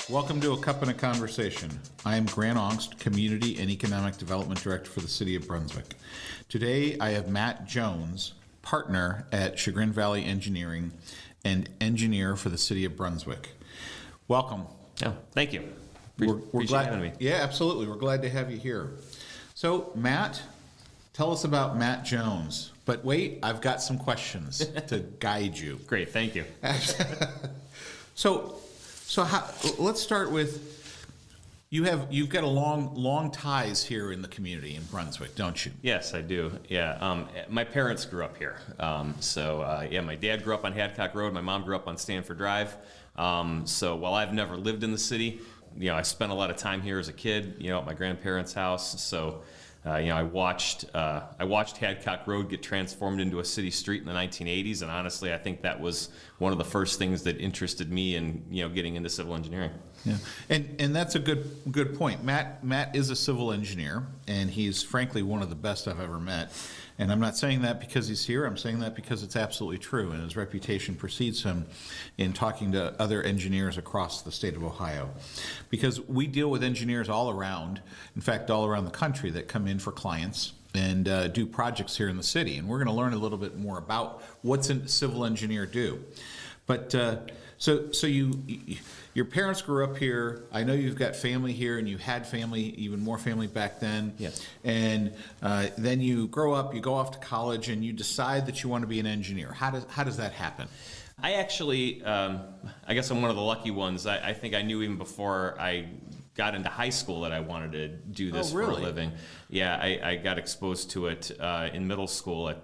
Welcome to A Cup and a Conversation. I am Grant Ongst, Community and Economic Development Director for the City of Brunswick. Today I have Matt Jones, partner at Chagrin Valley Engineering and engineer for the City of Brunswick. Welcome. Oh, thank you. We're Appreciate glad having me. Yeah, absolutely. We're glad to have you here. So, Matt, tell us about Matt Jones. But wait, I've got some questions to guide you. Great, thank you. So let's start with you've got a long ties here in the community in Brunswick, don't you? Yes, I do. Yeah, my parents grew up here. My dad grew up on Hadcock Road. My mom grew up on Stanford Drive. So while I've never lived in the city, I spent a lot of time here as a kid. At my grandparents' house. So. I watched Hadcock Road get transformed into a city street in the 1980s, and honestly, I think that was one of the first things that interested me in getting into civil engineering. Yeah, and that's a good point. Matt is a civil engineer, and he's frankly one of the best I've ever met. And I'm not saying that because he's here. I'm saying that because it's absolutely true, and his reputation precedes him in talking to other engineers across the state of Ohio. Because we deal with engineers all around, in fact, all around the country that come in for clients and do projects here in the city. And we're going to learn a little bit more about what's a civil engineer do. But so your parents grew up here. I know you've got family here, and you had family, even more family back then. Yes. And then you grow up, you go off to college, and you decide that you want to be an engineer. How does that happen? I actually, I guess I'm one of the lucky ones. I think I knew even before I got into high school that I wanted to do this for a living. Yeah, I got exposed to it in middle school at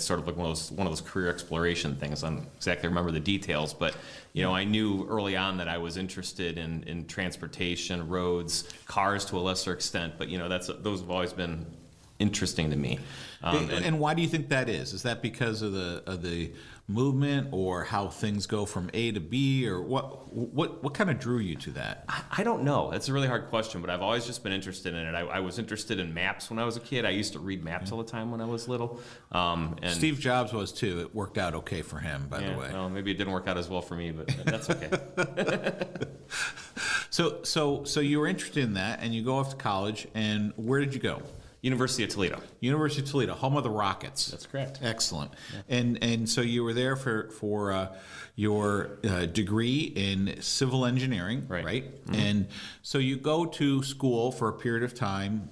sort of like one of those career exploration things. I don't exactly remember the details, but I knew early on that I was interested in transportation, roads, cars to a lesser extent. But those have always been interesting to me. And why do you think that is? Is that because of the movement, or how things go from A to B, or what kind of drew you to that? I don't know. That's a really hard question, but I've always just been interested in it. I was interested in maps when I was a kid. I used to read maps all the time when I was little. And Steve Jobs was too. It worked out okay for him, by the way. Well, maybe it didn't work out as well for me, but that's okay. So you were interested in that, and you go off to college, and where did you go? University of Toledo. University of Toledo, home of the Rockets. That's correct. Excellent. Yeah. And so you were there for your degree in civil engineering, right? Mm-hmm. And so you go to school for a period of time,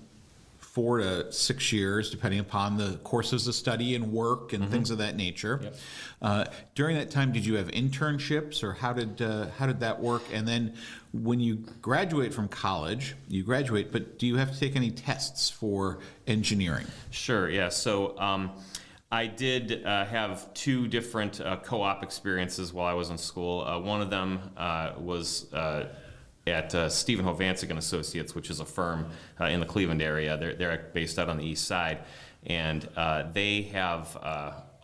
4 to 6 years, depending upon the courses of study and work and things of that nature. Yep. During that time, did you have internships, or how did that work? And then when you graduate from college, but do you have to take any tests for engineering? Sure, yeah. So I did have 2 different co-op experiences while I was in school. One of them was at Stephen Hovansik and Associates, which is a firm in the Cleveland area. They're based out on the east side, and they have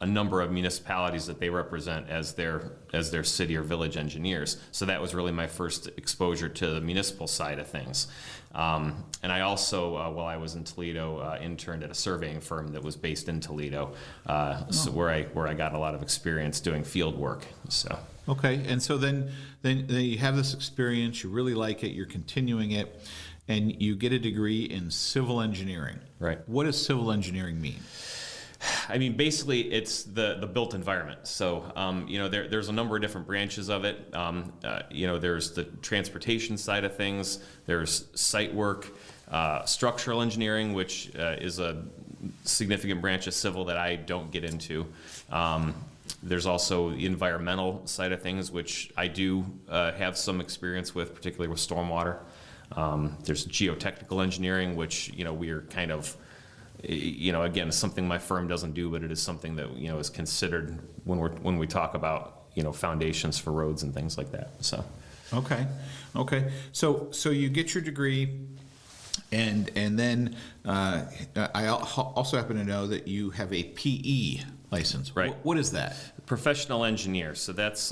a number of municipalities that they represent as their city or village engineers. So that was really my first exposure to the municipal side of things. And I also, while I was in Toledo, interned at a surveying firm that was based in Toledo, where I got a lot of experience doing field work. So. Okay, and so then you have this experience, you really like it, you're continuing it, and you get a degree in civil engineering. Right. What does civil engineering mean? I mean, basically, it's the built environment. So, there's a number of different branches of it. There's the transportation side of things. There's site work, structural engineering, which is a significant branch of civil that I don't get into. There's also the environmental side of things, which I do have some experience with, particularly with stormwater. There's geotechnical engineering, which we are kind of, again, something my firm doesn't do, but it is something that is considered when we talk about foundations for roads and things like that. So. Okay. So you get your degree. And then I also happen to know that you have a PE license. Right. What is that? Professional engineer. So that's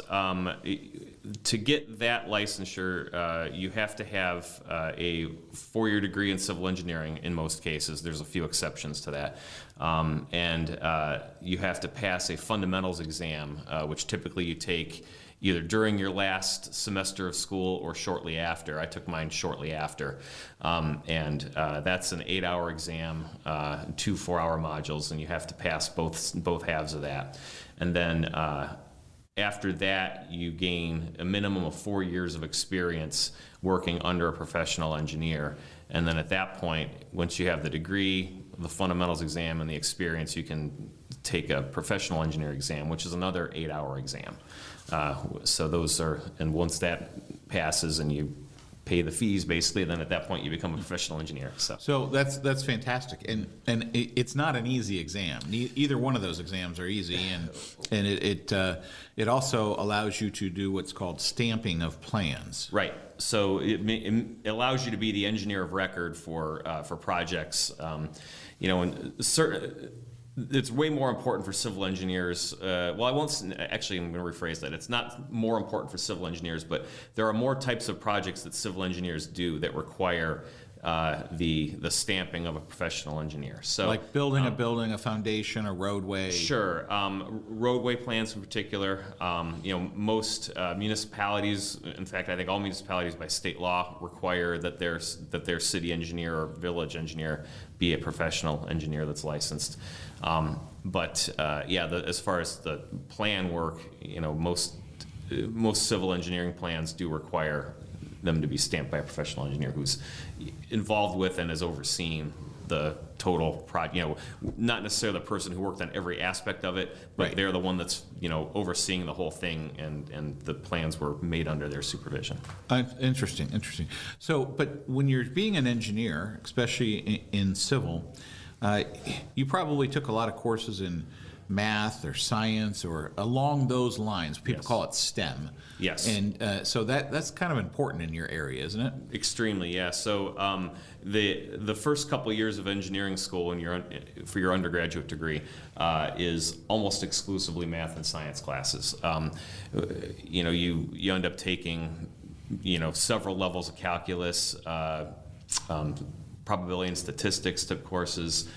to get that licensure, you have to have a 4-year degree in civil engineering in most cases. There's a few exceptions to that. And you have to pass a fundamentals exam, which typically you take either during your last semester of school or shortly after. I took mine shortly after. And that's an 8-hour exam, 2 4-hour modules, and you have to pass both halves of that. And then after that, you gain a minimum of 4 years of experience working under a professional engineer. And then at that point, once you have the degree, the fundamentals exam, and the experience, you can take a professional engineer exam, which is another 8-hour exam. So those are, and once that passes and you pay the fees, basically, then at that point you become a professional engineer. So that's fantastic, and it's not an easy exam. Either one of those exams are easy, and it also allows you to do what's called stamping of plans. Right. So it allows you to be the engineer of record for projects. And certain. It's way more important for civil engineers. Well, I won't. Actually, I'm going to rephrase that. It's not more important for civil engineers, but there are more types of projects that civil engineers do that require the stamping of a professional engineer. So, like building a building, a foundation, a roadway. Sure, roadway plans in particular. Most municipalities, in fact, I think all municipalities by state law require that their city engineer or village engineer be a professional engineer that's licensed. As far as the plan work, most civil engineering plans do require them to be stamped by a professional engineer who's involved with and has overseen the total project. Not necessarily the person who worked on every aspect of it, but right. They're the one that's overseeing the whole thing, and the plans were made under their supervision. Interesting. So, but when you're being an engineer, especially in civil, you probably took a lot of courses in math or science or along those lines. People Yes. call it STEM. Yes. And so that's kind of important in your area, isn't it? Extremely, yeah. So the first couple of years of engineering school for your undergraduate degree is almost exclusively math and science classes. You end up taking several levels of calculus, probability and statistics type courses,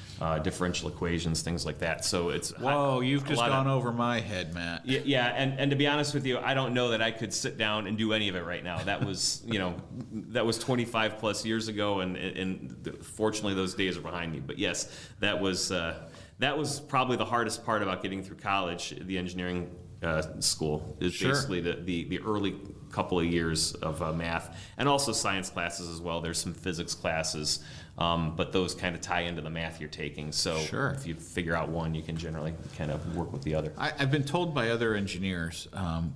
differential equations, things like that. So it's You've just gone over my head, Matt. Yeah, and to be honest with you, I don't know that I could sit down and do any of it right now. That was that was 25 plus years ago, and fortunately those days are behind me. But yes, that was probably the hardest part about getting through college, the engineering school, is Sure. basically the early couple of years of math, and also science classes as well. There's some physics classes, but those kind of tie into the math you're taking. So Sure. if you figure out one, you can generally kind of work with the other. I've been told by other engineers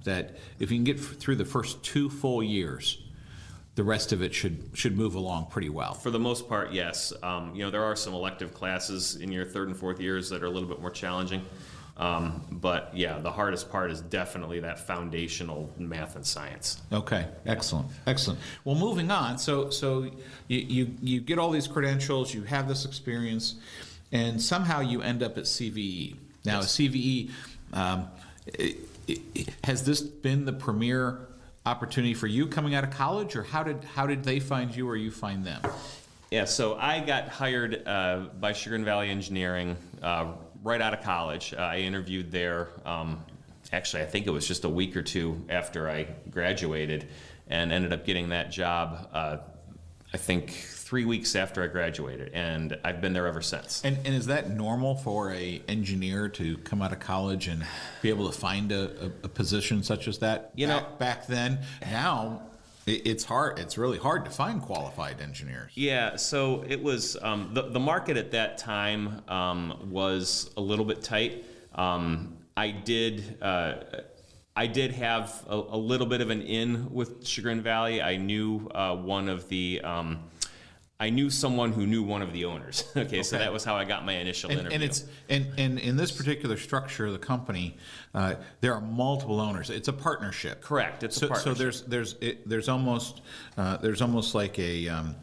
that if you can get through the first 2 full years, the rest of it should move along pretty well. For the most part, yes. There are some elective classes in your 3rd and 4th years that are a little bit more challenging. But yeah, the hardest part is definitely that foundational math and science. Okay, excellent. Well, moving on. So you get all these credentials, you have this experience, and somehow you end up at CVE. Now, Yes. CVE, has this been the premier opportunity for you coming out of college, or how did they find you, or you find them? Yeah, so I got hired by Chagrin Valley Engineering right out of college. I interviewed there, actually I think it was just a week or two after I graduated, and ended up getting that job I think 3 weeks after I graduated, and I've been there ever since. And is that normal for a engineer to come out of college and be able to find a position such as that? Back then, now it's hard. It's really hard to find qualified engineers. Yeah, so it was the market at that time was a little bit tight. I did have a little bit of an in with Chagrin Valley. I knew I knew someone who knew one of the owners. Okay, so that was how I got my initial interview. And in this particular structure of the company, there are multiple owners. It's a partnership. Correct. It's a partnership. So there's almost like a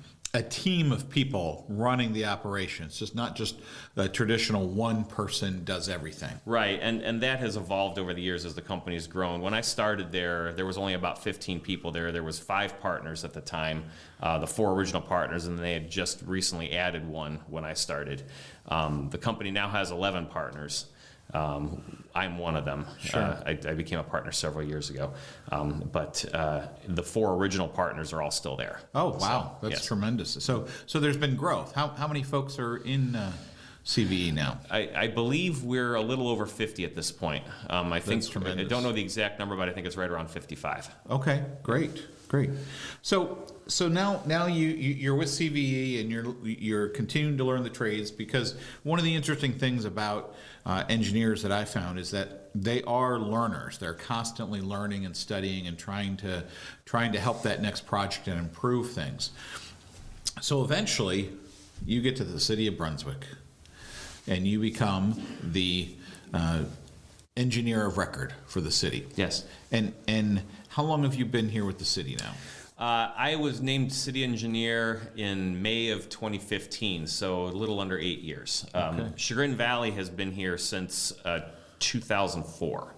team of people running the operation. It's just not just a traditional one person does everything. Right, and that has evolved over the years as the company's grown. When I started there was only about 15 people there. There was 5 partners at the time, the 4 original partners, and they had just recently added one when I started. The company now has 11 partners. I'm one of them. Sure. I became a partner several years ago, but the 4 original partners are all still there. Oh, wow. So, That's yes. tremendous. So there's been growth. How many folks are in CVE now? I believe we're a little over 50 at this point. I think tremendous. I don't know the exact number, but I think it's right around 55. Okay, great. So now you're with CVE and you're continuing to learn the trades, because one of the interesting things about engineers that I found is that they are learners. They're constantly learning and studying and trying to help that next project and improve things. So eventually, you get to the City of Brunswick, and you become the engineer of record for the city. Yes. And how long have you been here with the city now? I was named city engineer in May of 2015, so a little under 8 years. Okay. Chagrin Valley has been here since 2004.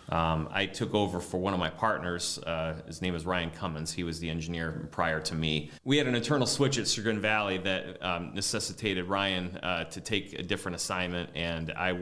I took over for one of my partners. His name is Ryan Cummins. He was the engineer prior to me. We had an internal switch at Chagrin Valley that necessitated Ryan to take a different assignment, and I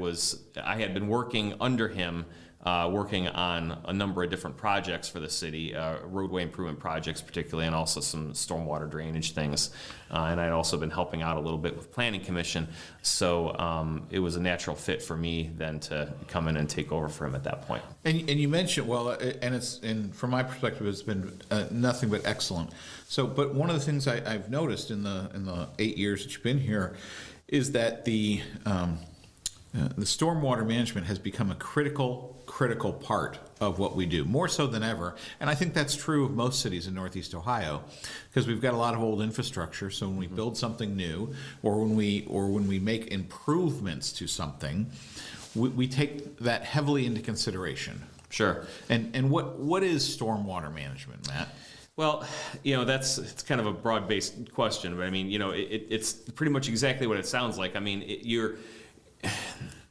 had been working under him, working on a number of different projects for the city, roadway improvement projects particularly, and also some stormwater drainage things. And I'd also been helping out a little bit with Planning Commission, so it was a natural fit for me then to come in and take over for him at that point. And you mentioned, and from my perspective, it's been nothing but excellent. So, but one of the things I've noticed in the 8 years that you've been here is that the stormwater management has become a critical part of what we do, more so than ever. And I think that's true of most cities in Northeast Ohio, because we've got a lot of old infrastructure. So when we build something new, or when we make improvements to something, we take that heavily into consideration. Sure. And what is stormwater management, Matt? Well, it's kind of a broad-based question, but I mean, it's pretty much exactly what it sounds like. I mean, you're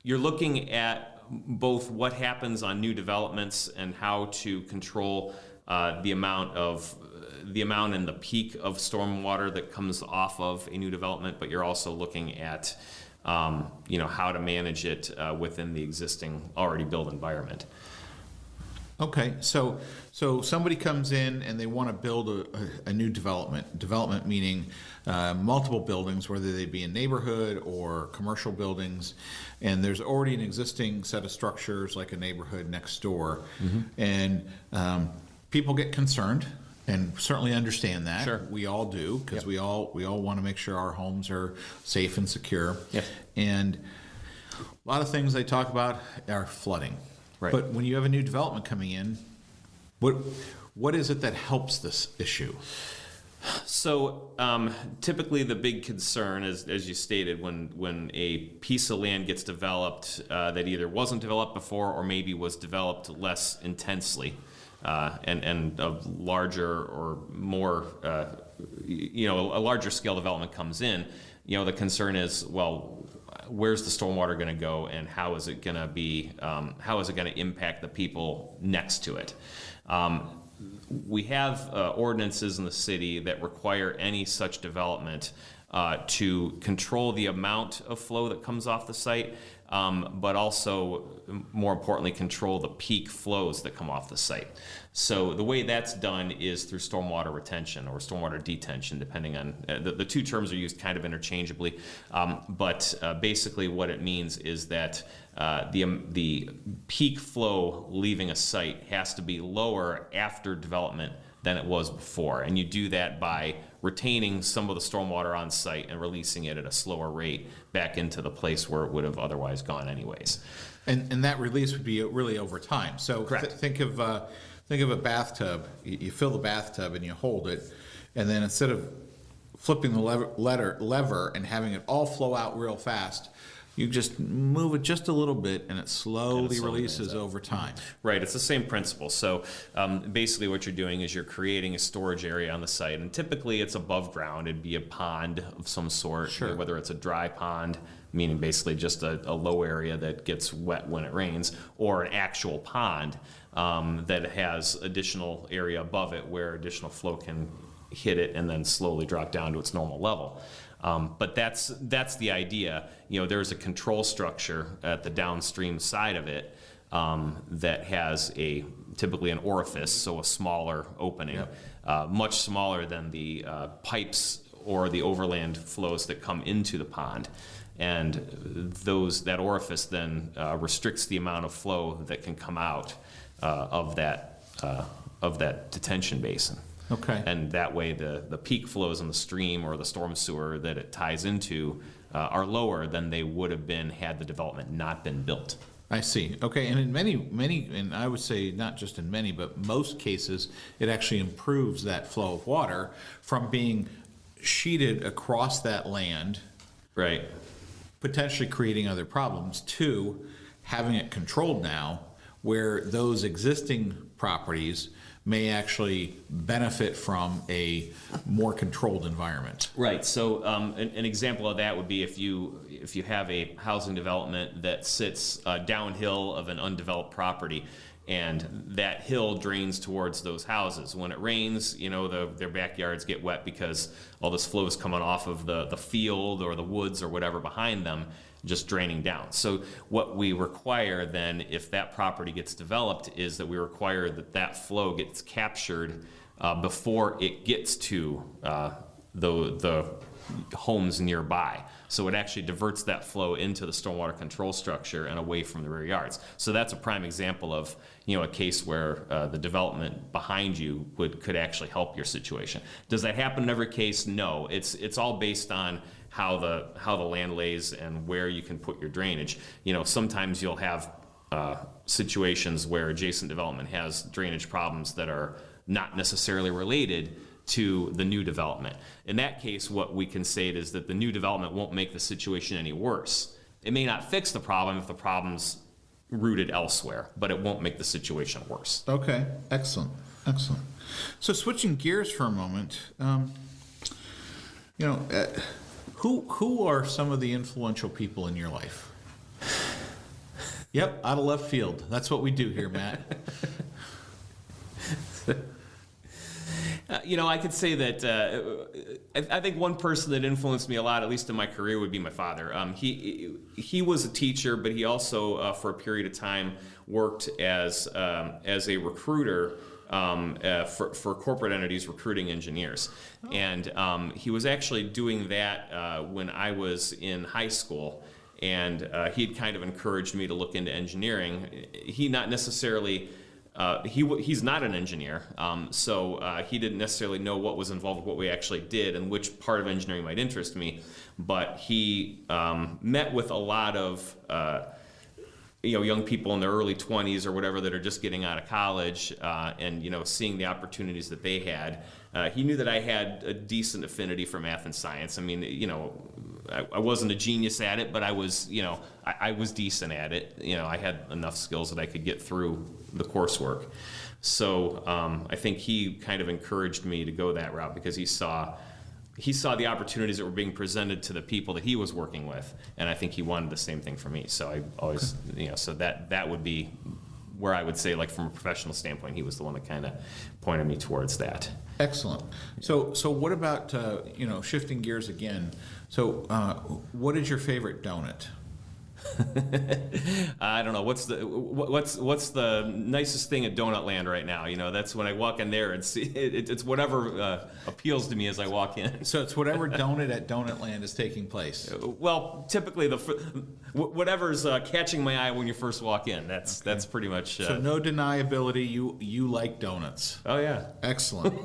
looking at both what happens on new developments and how to control the amount and the peak of stormwater that comes off of a new development, but you're also looking at how to manage it within the existing already built environment. Okay, so somebody comes in and they want to build a new development meaning multiple buildings, whether they be a neighborhood or commercial buildings, and there's already an existing set of structures like a neighborhood next door, and people get concerned, and certainly understand that. Sure. We all do, because we all want to make sure our homes are safe and secure. Yep. And a lot of things they talk about are flooding. Right. But when you have a new development coming in, what is it that helps this issue? So typically the big concern is, as you stated, when a piece of land gets developed that either wasn't developed before or maybe was developed less intensely, and a larger or more, a larger scale development comes in, the concern is, well, where's the stormwater going to go, and how is it going to impact the people next to it? We have ordinances in the city that require any such development to control the amount of flow that comes off the site, but also, more importantly, control the peak flows that come off the site. So the way that's done is through stormwater retention or stormwater detention, depending on the two terms are used kind of interchangeably. But basically, what it means is that the peak flow leaving a site has to be lower after development than it was before, and you do that by retaining some of the stormwater on site and releasing it at a slower rate back into the place where it would have otherwise gone anyways. And that release would be really over time. So think of a bathtub. You fill the bathtub and you hold it, and then instead of flipping the lever and having it all flow out real fast, you just move it just a little bit, and it slowly releases over time. Right, it's the same principle. So basically what you're doing is you're creating a storage area on the site, and typically it's above ground. It'd be a pond of some sort, Sure. Whether it's a dry pond, meaning basically just a low area that gets wet when it rains, or an actual pond that has additional area above it where additional flow can hit it and then slowly drop down to its normal level. But that's the idea. There's a control structure at the downstream side of it that has typically an orifice, so a smaller opening, much smaller than the pipes or the overland flows that come into the pond. And that orifice then restricts the amount of flow that can come out of that detention basin. Okay. And that way the peak flows in the stream or the storm sewer that it ties into are lower than they would have been had the development not been built. I see. Okay, and in many, and I would say not just in many, but most cases, it actually improves that flow of water from being sheeted across that land, right, potentially creating other problems, to having it controlled now, where those existing properties may actually benefit from a more controlled environment. Right. So an example of that would be if you have a housing development that sits downhill of an undeveloped property, and that hill drains towards those houses. When it rains, their backyards get wet because all this flow is coming off of the field or the woods or whatever behind them, just draining down. So what we require then, if that property gets developed, is that we require that flow gets captured before it gets to the homes nearby. So it actually diverts that flow into the stormwater control structure and away from the rear yards. So that's a prime example of a case where the development behind you could actually help your situation. Does that happen in every case? No. It's all based on how the land lays and where you can put your drainage. Sometimes you'll have situations where adjacent development has drainage problems that are not necessarily related to the new development. In that case, what we can say is that the new development won't make the situation any worse. It may not fix the problem if the problem's rooted elsewhere, but it won't make the situation worse. Okay, excellent. So switching gears for a moment, who are some of the influential people in your life? Yep, out of left field. That's what we do here, Matt. I could say that I think one person that influenced me a lot, at least in my career, would be my father. He was a teacher, but he also, for a period of time, worked as a recruiter for corporate entities recruiting engineers. And he was actually doing that when I was in high school. And he'd kind of encouraged me to look into engineering. He not necessarily... he's not an engineer, so he didn't necessarily know what was involved with what we actually did and which part of engineering might interest me. But he met with a lot of young people in their early 20s or whatever that are just getting out of college, and seeing the opportunities that they had. He knew that I had a decent affinity for math and science. I mean, I wasn't a genius at it, but I was, I was decent at it. I had enough skills that I could get through the coursework. So I think he kind of encouraged me to go that route because he saw the opportunities that were being presented to the people that he was working with, and I think he wanted the same thing for me. So I always, so that would be where I would say, like from a professional standpoint, he was the one that kind of pointed me towards that. Excellent. So what about shifting gears again? So what is your favorite donut? I don't know. What's the nicest thing at Donut Land right now? That's when I walk in there and see it's whatever appeals to me as I walk in. So it's whatever donut at Donut Land is taking place. Well, typically whatever's catching my eye when you first walk in. That's pretty much. So no deniability. You like donuts. Oh yeah. Excellent.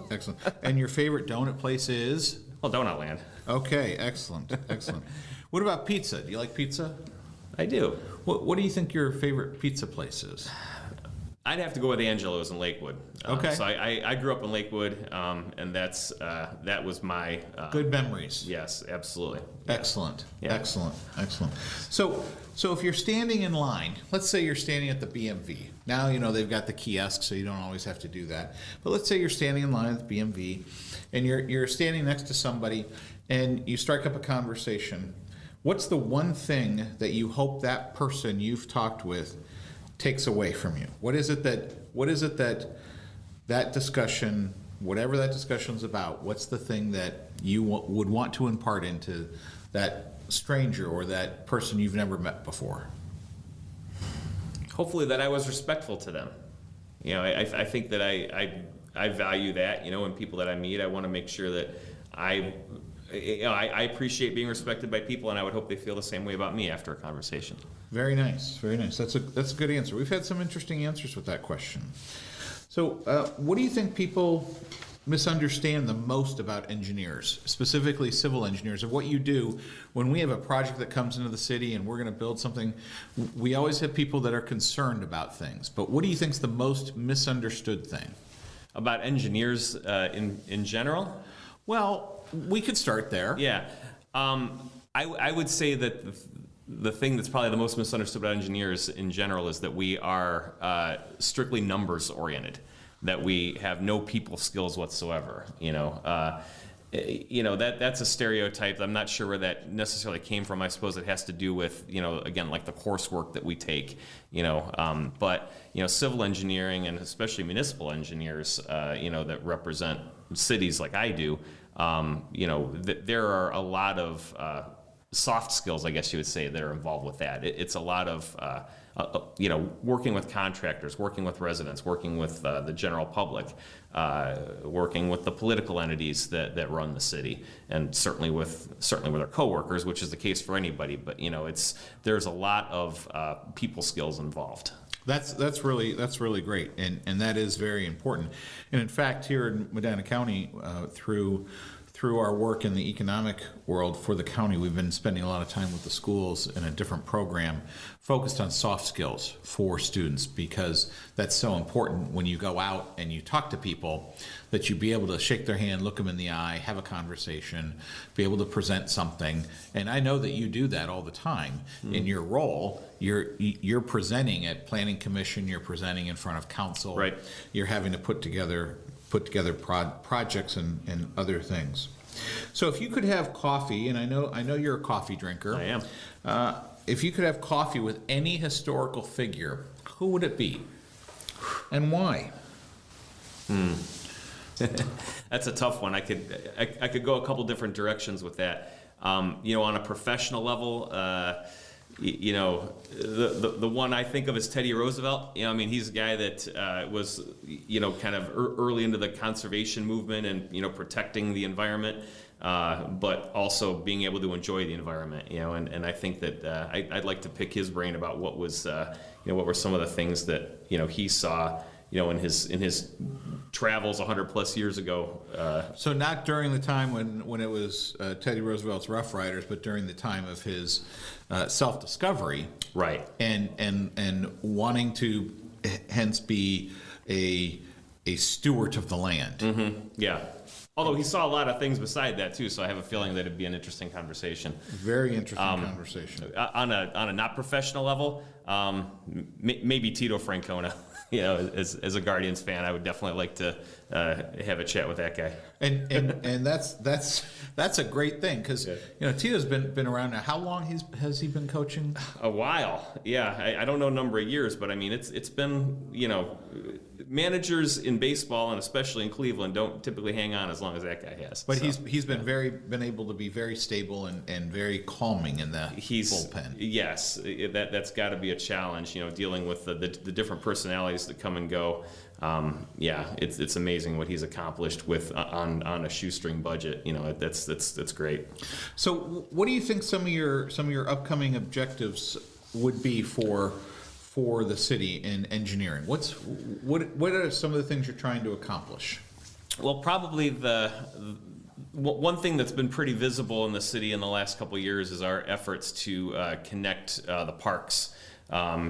And your favorite donut place is? Well, Donut Land. Okay. Excellent. What about pizza? Do you like pizza? I do. What do you think your favorite pizza place is? I'd have to go with Angelo's in Lakewood. Okay. So I grew up in Lakewood, and that was my... Good memories. Yes, absolutely. Excellent. Yeah. Excellent. So if you're standing in line, let's say you're standing at the BMV. Now, they've got the kiosk, so you don't always have to do that. But let's say you're standing in line at the BMV, and you're standing next to somebody, and you strike up a conversation. What's the one thing that you hope that person you've talked with takes away from you? What is it that that discussion whatever that discussion's about, what's the thing that you would want to impart into that stranger or that person you've never met before? Hopefully that I was respectful to them. I think that I value that, in people that I meet. I want to make sure that I appreciate being respected by people, and I would hope they feel the same way about me after a conversation. Very nice, very nice. That's a good answer. We've had some interesting answers with that question. So what do you think people misunderstand the most about engineers, specifically civil engineers, of what you do when we have a project that comes into the city and we're going to build something? We always have people that are concerned about things, but what do you think is the most misunderstood thing? About engineers in general? Well, we could start there. Yeah. I would say that the thing that's probably the most misunderstood about engineers in general is that we are strictly numbers oriented, that we have no people skills whatsoever. That's a stereotype. I'm not sure where that necessarily came from. I suppose it has to do with, again, like the coursework that we take, but civil engineering and especially municipal engineers, that represent cities like I do, there are a lot of soft skills, I guess you would say, that are involved with that. It's a lot of, working with contractors, working with residents, working with the general public, working with the political entities that run the city, and certainly with our coworkers, which is the case for anybody. But there's a lot of people skills involved. That's really great, and that is very important. And in fact, here in Medina County, through our work in the economic world for the county, we've been spending a lot of time with the schools in a different program focused on soft skills for students, because that's so important when you go out and you talk to people, that you be able to shake their hand, look them in the eye, have a conversation, be able to present something. And I know that you do that all the time. In your role. You're presenting at Planning Commission, you're presenting in front of council. Right. You're having to put together projects and other things. So if you could have coffee, and I know you're a coffee drinker. I am. If you could have coffee with any historical figure, who would it be, and why? That's a tough one. I could go a couple different directions with that. On a professional level, the one I think of is Teddy Roosevelt. He's a guy that was, kind of early into the conservation movement and, protecting the environment, but also being able to enjoy the environment, and I think that I'd like to pick his brain about what was, what were some of the things that, he saw, in his travels 100 plus years ago. So not during the time when it was Teddy Roosevelt's Rough Riders, but during the time of his self-discovery, right? And wanting to hence be a steward of the land. Mm-hmm. Yeah. Although he saw a lot of things beside that too, so I have a feeling that it'd be an interesting conversation. Very interesting conversation. On a not professional level, maybe Tito Francona. As a Guardians fan, I would definitely like to have a chat with that guy. And that's a great thing, because Tito's been around now. How long has he been coaching? A while, yeah. I don't know number of years, but it's been managers in baseball, and especially in Cleveland, don't typically hang on as long as that guy has. But so. He's been able to be very stable and very calming in the bullpen. Yes, that's got to be a challenge. Dealing with the different personalities that come and go. It's amazing what he's accomplished with on a shoestring budget. That's great. So, what do you think some of your upcoming objectives would be for the city in engineering? What are some of the things you're trying to accomplish? Well, probably the one thing that's been pretty visible in the city in the last couple of years is our efforts to connect the parks.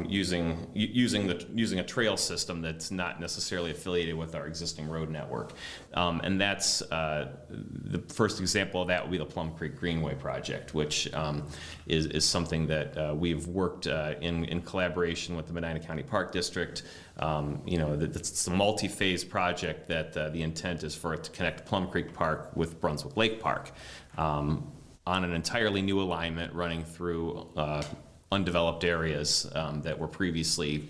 Using a trail system that's not necessarily affiliated with our existing road network, and that's the first example of that would be the Plum Creek Greenway project, which is something that we've worked in collaboration with the Medina County Park District. It's a multi-phase project that the intent is for it to connect Plum Creek Park with Brunswick Lake Park on an entirely new alignment running through undeveloped areas that were previously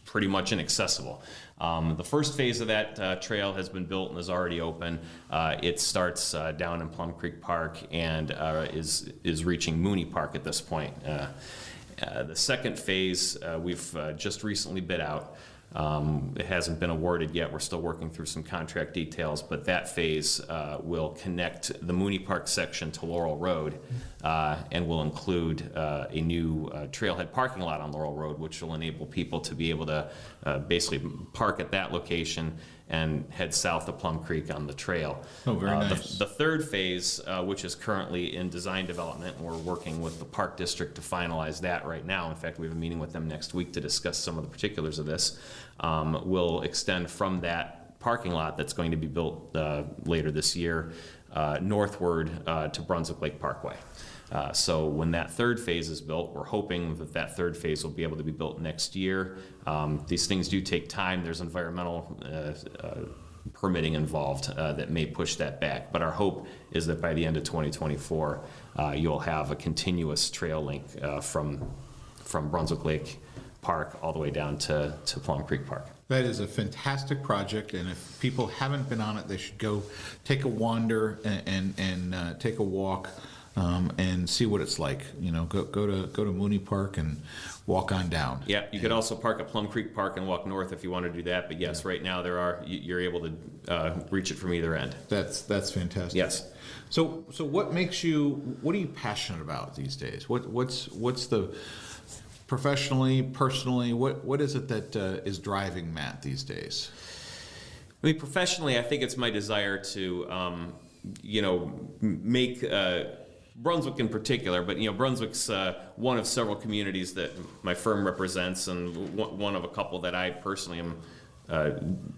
pretty much inaccessible. The first phase of that trail has been built and is already open. It starts down in Plum Creek Park and is reaching Mooney Park at this point. The second phase we've just recently bid out. It hasn't been awarded yet. We're still working through some contract details, but that phase will connect the Mooney Park section to Laurel Road and will include a new trailhead parking lot on Laurel Road, which will enable people to be able to basically park at that location and head south of Plum Creek on the trail. Oh, very nice. The third phase, which is currently in design development, and we're working with the Park District to finalize that right now. In fact, we have a meeting with them next week to discuss some of the particulars of this, will extend from that parking lot that's going to be built later this year northward to Brunswick Lake Parkway. So when that third phase is built, we're hoping that that third phase will be able to be built next year. These things do take time. There's environmental permitting involved that may push that back. But our hope is that by the end of 2024, you'll have a continuous trail link from Brunswick Lake Park all the way down to Plum Creek Park. That is a fantastic project, and if people haven't been on it, they should go take a wander and take a walk. And see what it's like. You know, go to Mooney Park and walk on down. Yeah, you could also park at Plum Creek Park and walk north if you want to do that. But yes, right now you're able to reach it from either end. That's fantastic. Yes. So what are you passionate about these days? What's the professionally, personally, what is it that is driving Matt these days? I mean, professionally, I think it's my desire to make Brunswick in particular, but Brunswick's one of several communities that my firm represents, and one of a couple that I personally am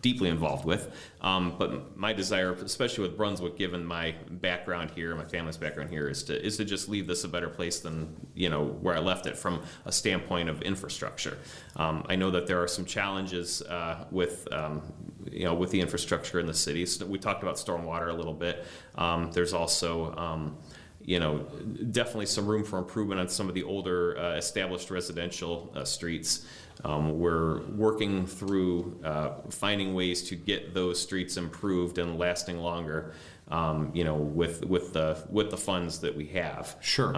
deeply involved with. But my desire, especially with Brunswick, given my background here, my family's background here, is to just leave this a better place than where I left it from a standpoint of infrastructure. I know that there are some challenges with the infrastructure in the city. So we talked about stormwater a little bit. There's also definitely some room for improvement on some of the older established residential streets. We're working through finding ways to get those streets improved and lasting longer, with the funds that we have. Sure.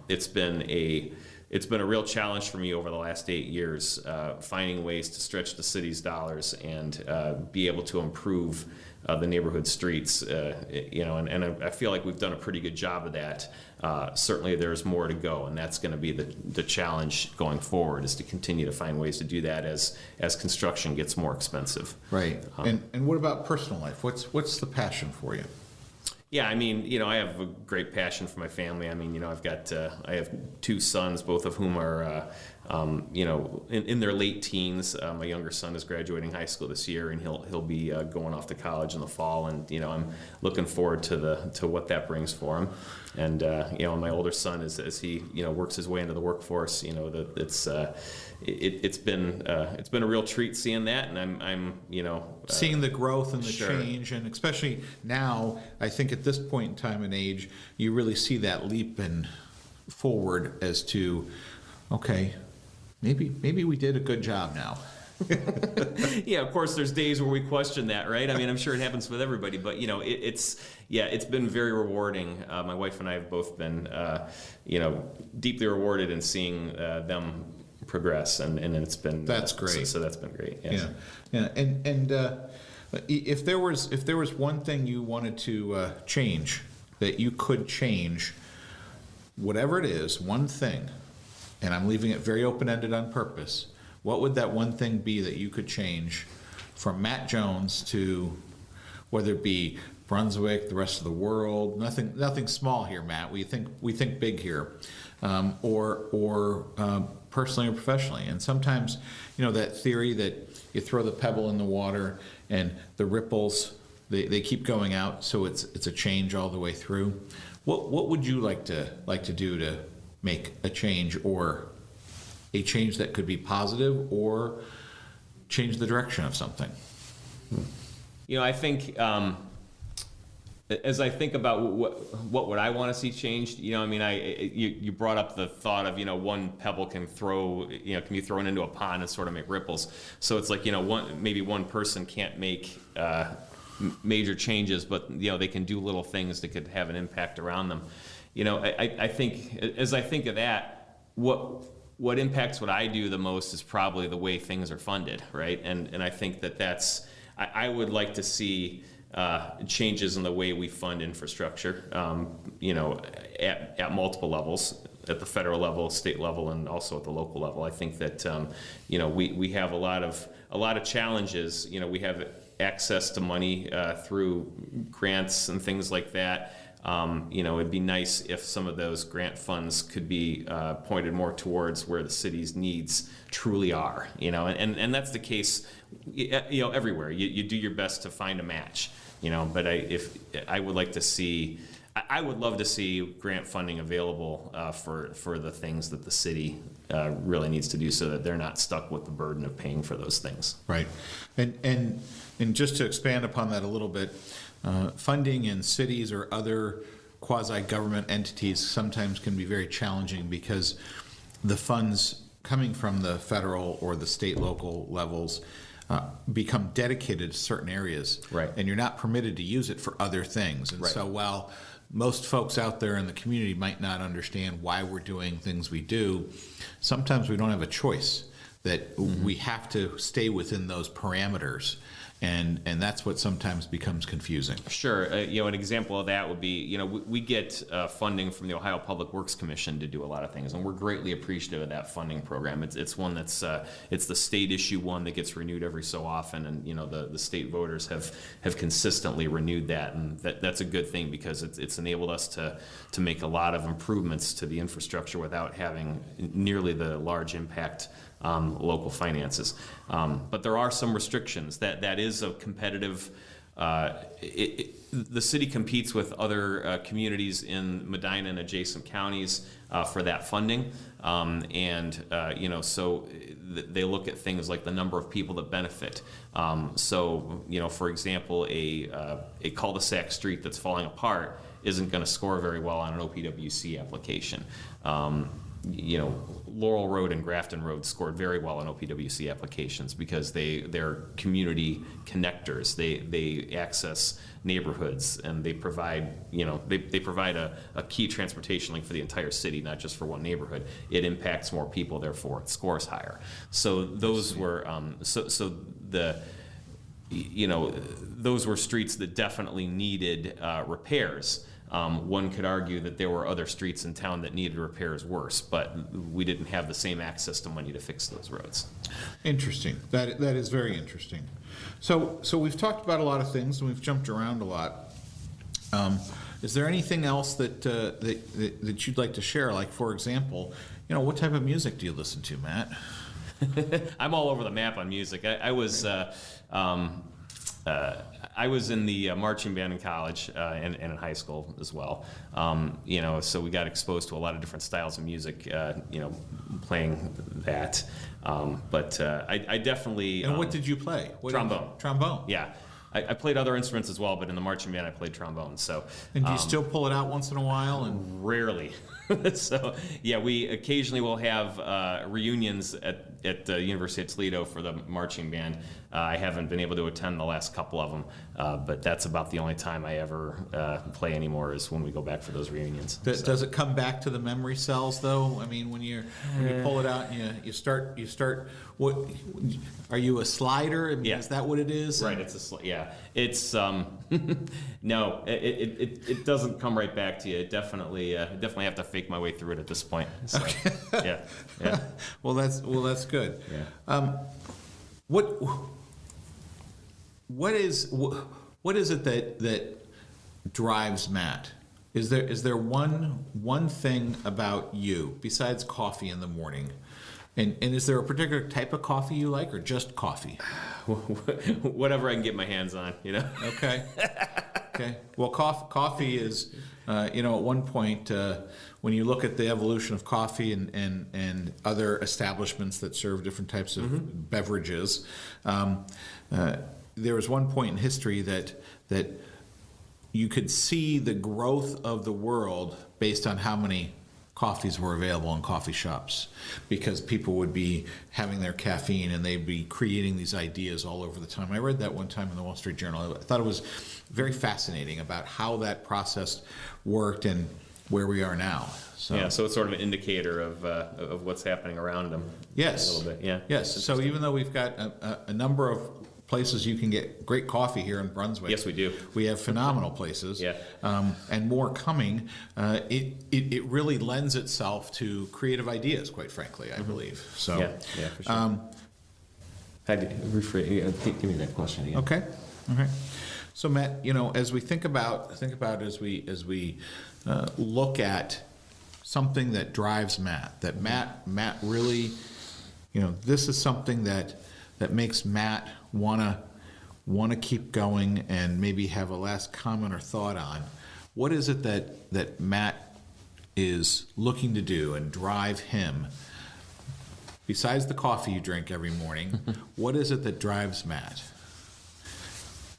It's been a real challenge for me over the last 8 years, finding ways to stretch the city's dollars and be able to improve the neighborhood streets, and I feel like we've done a pretty good job of that. Certainly there's more to go, and that's going to be the challenge going forward, is to continue to find ways to do that as construction gets more expensive. Right. And what about personal life? What's the passion for you? Yeah, I mean, I have a great passion for my family. I mean, I have 2 sons, both of whom are, in their late teens. My younger son is graduating high school this year, and he'll be going off to college in the fall. And I'm looking forward to what that brings for him. And my older son, as he works his way into the workforce, it's been a real treat seeing that, and I'm seeing the growth and the sure. change, and especially now, I think at this point in time and age, you really see that leap and forward as to, okay, maybe we did a good job now. Yeah, of course, there's days where we question that, right? I mean, I'm sure it happens with everybody, but it's been very rewarding. My wife and I have both been, deeply rewarded in seeing them progress, and it's been that's great. So that's been great. Yes. Yeah. And if there was one thing you wanted to change, that you could change, whatever it is, one thing, and I'm leaving it very open-ended on purpose. What would that one thing be that you could change from Matt Jones to, whether it be Brunswick, the rest of the world? Nothing small here, Matt. We think big here, or personally or professionally. And sometimes, that theory that you throw the pebble in the water and the ripples they keep going out, so it's a change all the way through. What would you like to do to make a change, or a change that could be positive, or change the direction of something? I think as I think about what would I want to see changed, I mean, you brought up the thought of, one pebble can be thrown into a pond and sort of make ripples. So it's like, maybe one person can't make major changes, but they can do little things that could have an impact around them. I think as I think of that, what impacts what I do the most is probably the way things are funded, right? And I think that's I would like to see changes in the way we fund infrastructure, at multiple levels, at the federal level, state level, and also at the local level. I think that we have a lot of challenges. We have access to money through grants and things like that. It'd be nice if some of those grant funds could be pointed more towards where the city's needs truly are. And that's the case, everywhere. You do your best to find a match. But I would like to see, I would love to see grant funding available for the things that the city really needs to do, so that they're not stuck with the burden of paying for those things. Right, and just to expand upon that a little bit, funding in cities or other quasi-government entities sometimes can be very challenging because the funds coming from the federal or the state local levels become dedicated to certain areas, right? And you're not permitted to use it for other things. And so while most folks out there in the community might not understand why we're doing things we do, sometimes we don't have a choice, that we have to stay within those parameters. And that's what sometimes becomes confusing. Sure. An example of that would be, we get funding from the Ohio Public Works Commission to do a lot of things, and we're greatly appreciative of that funding program. It's one that's it's the state issue one that gets renewed every so often, and the state voters have consistently renewed that, and that's a good thing because it's enabled us to make a lot of improvements to the infrastructure without having nearly the large impact local finances. But there are some restrictions. That is a competitive, the city competes with other communities in Medina and adjacent counties for that funding. So they look at things like the number of people that benefit. For example, a cul-de-sac street that's falling apart isn't going to score very well on an OPWC application. Laurel Road and Grafton Road scored very well on OPWC applications because they're community connectors. They access neighborhoods, and they provide they provide a key transportation link for the entire city, not just for one neighborhood. It impacts more people, therefore it scores higher. So those were those were streets that definitely needed repairs. One could argue that there were other streets in town that needed repairs worse, but we didn't have the same access to money to fix those roads. Interesting. That is very interesting. So we've talked about a lot of things, and we've jumped around a lot. Is there anything else that you'd like to share? Like, for example, what type of music do you listen to, Matt? I'm all over the map on music. I was in the marching band in college and in high school as well. So we got exposed to a lot of different styles of music, playing that. But I definitely... And what did you play? Trombone. Trombone? Yeah. I played other instruments as well, but in the marching band I played trombone. So. And do you still pull it out once in a while? And rarely. So yeah, we occasionally will have reunions at the University of Toledo for the marching band. I haven't been able to attend the last couple of them, but that's about the only time I ever play anymore is when we go back for those reunions. Does it come back to the memory cells though? I mean, when you pull it out and you start. What are you, a slider? I mean, yeah. Is that what it is? Right. Yeah. It's no. It doesn't come right back to you. It definitely have to fake my way through it at this point. So, okay. Yeah. Well, that's good. Yeah. What is it that drives Matt? Is there one thing about you besides coffee in the morning? And is there a particular type of coffee you like, or just coffee? Whatever I can get my hands on, Okay. Okay. Well, coffee is, at one point, when you look at the evolution of coffee and other establishments that serve different types of beverages, there was one point in history that you could see the growth of the world based on how many coffees were available in coffee shops, because people would be having their caffeine and they'd be creating these ideas all over the time. I read that one time in the Wall Street Journal. I thought it was very fascinating about how that process worked and where we are now. So it's sort of an indicator of what's happening around them. yes, A little bit. Yeah. yes. So even though we've got a number of places you can get great coffee here in Brunswick. Yes, we do. We have phenomenal places, Yeah. and more coming. It really lends itself to creative ideas, quite frankly, I believe. So, Yeah, for sure. Give me that question again. Okay. So, Matt, as we think about as we look at something that drives Matt, that Matt really, this is something that makes Matt want to keep going and maybe have a last comment or thought on. What is it that Matt is looking to do and drive him? Besides the coffee you drink every morning, what is it that drives Matt?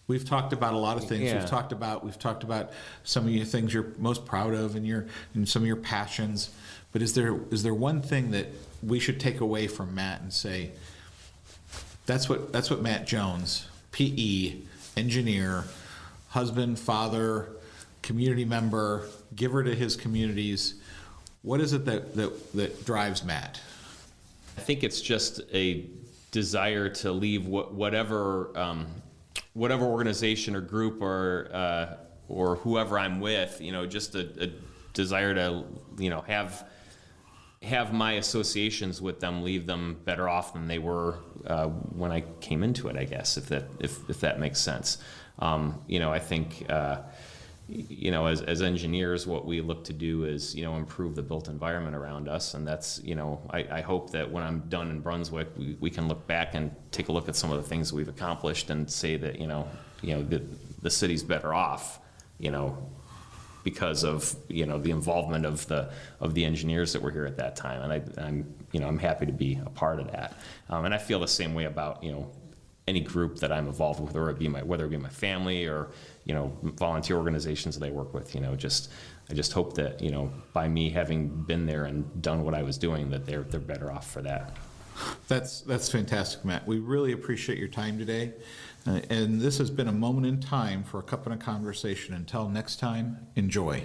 We've talked about a lot of things. Yeah. We've talked about some of your things you're most proud of and some of your passions. But is there one thing that we should take away from Matt and say, that's what Matt Jones, PE, engineer, husband, father, community member, giver to his communities. What is it that drives Matt? I think it's just a desire to leave whatever organization or group or whoever I'm with, just a desire to, have my associations with them, leave them better off than they were when I came into it, I guess, if that makes sense. I think, as engineers, what we look to do is, improve the built environment around us. And that's, I hope that when I'm done in Brunswick, we can look back and take a look at some of the things that we've accomplished and say that, the city's better off, because of, the involvement of the engineers that were here at that time. And I'm happy to be a part of that. And I feel the same way about, any group that I'm involved with, whether it be my family or, volunteer organizations that I work with, I just hope that, by me having been there and done what I was doing, that they're better off for that. That's fantastic, Matt. We really appreciate your time today. And this has been a moment in time for a cup and a conversation. Until next time, enjoy.